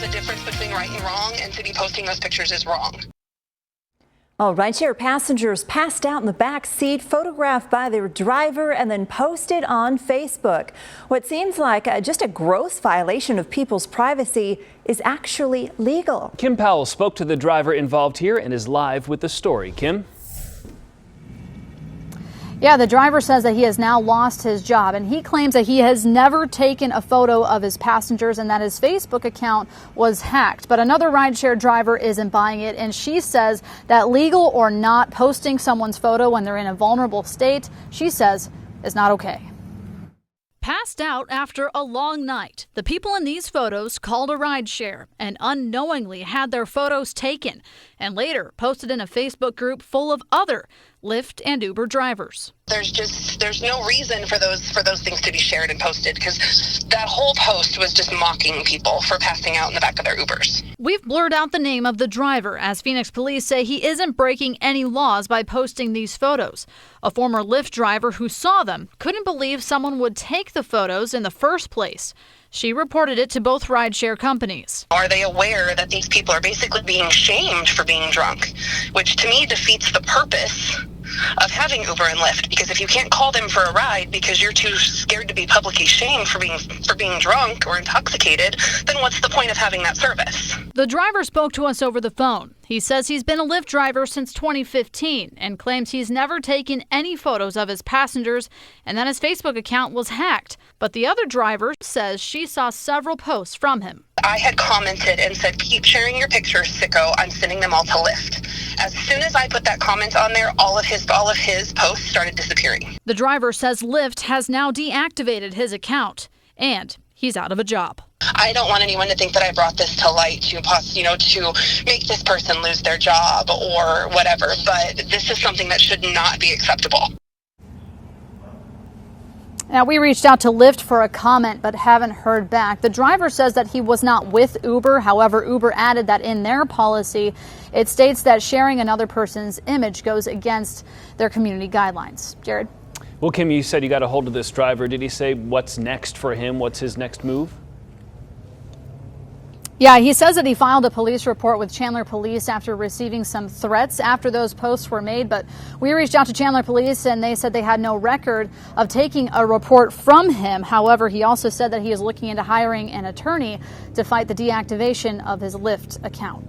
the difference between right and wrong, and to be posting those pictures is wrong. Rideshare passengers passed out in the back seat, photographed by their driver and then posted on Facebook. What seems like just a gross violation of people's privacy is actually legal. Kim Powell spoke to the driver involved here and is live with the story. Kim? Yeah, the driver says that he has now lost his job, and he claims that he has never taken a photo of his passengers and that his Facebook account was hacked. But another rideshare driver isn't buying it, and she says that legal or not, posting someone's photo when they're in a vulnerable state, she says, is not okay. Passed out after a long night, the people in these photos called a rideshare and unknowingly had their photos taken and later posted in a Facebook group full of other Lyft and Uber drivers. There's no reason for those things to be shared and posted, because that whole post was just mocking people for passing out in the back of their Ubers. We've blurred out the name of the driver, as Phoenix police say he isn't breaking any laws by posting these photos. A former Lyft driver who saw them couldn't believe someone would take the photos in the first place. She reported it to both rideshare companies. Are they aware that these people are basically being shamed for being drunk, which to me defeats the purpose of having Uber and Lyft? Because if you can't call them for a ride because you're too scared to be publicly shamed for being drunk or intoxicated, then what's the point of having that service? The driver spoke to us over the phone. He says he's been a Lyft driver since 2015 and claims he's never taken any photos of his passengers and that his Facebook account was hacked. But the other driver says she saw several posts from him. I had commented and said, keep sharing your pictures, sicko. I'm sending them all to Lyft. As soon as I put that comment on there, all of his posts started disappearing. The driver says Lyft has now deactivated his account and he's out of a job. I don't want anyone to think that I brought this to light to make this person lose their job or whatever, but this is something that should not be acceptable. Now, we reached out to Lyft for a comment but haven't heard back. The driver says that he was not with Uber. However, Uber added that in their policy, it states that sharing another person's image goes against their community guidelines. Jared? Well, Kim, you said you got a hold of this driver. Did he say what's next for him? What's his next move? Yeah, he says that he filed a police report with Chandler Police after receiving some threats after those posts were made. But we reached out to Chandler Police and they said they had no record of taking a report from him. However, he also said that he is looking into hiring an attorney to fight the deactivation of his Lyft account.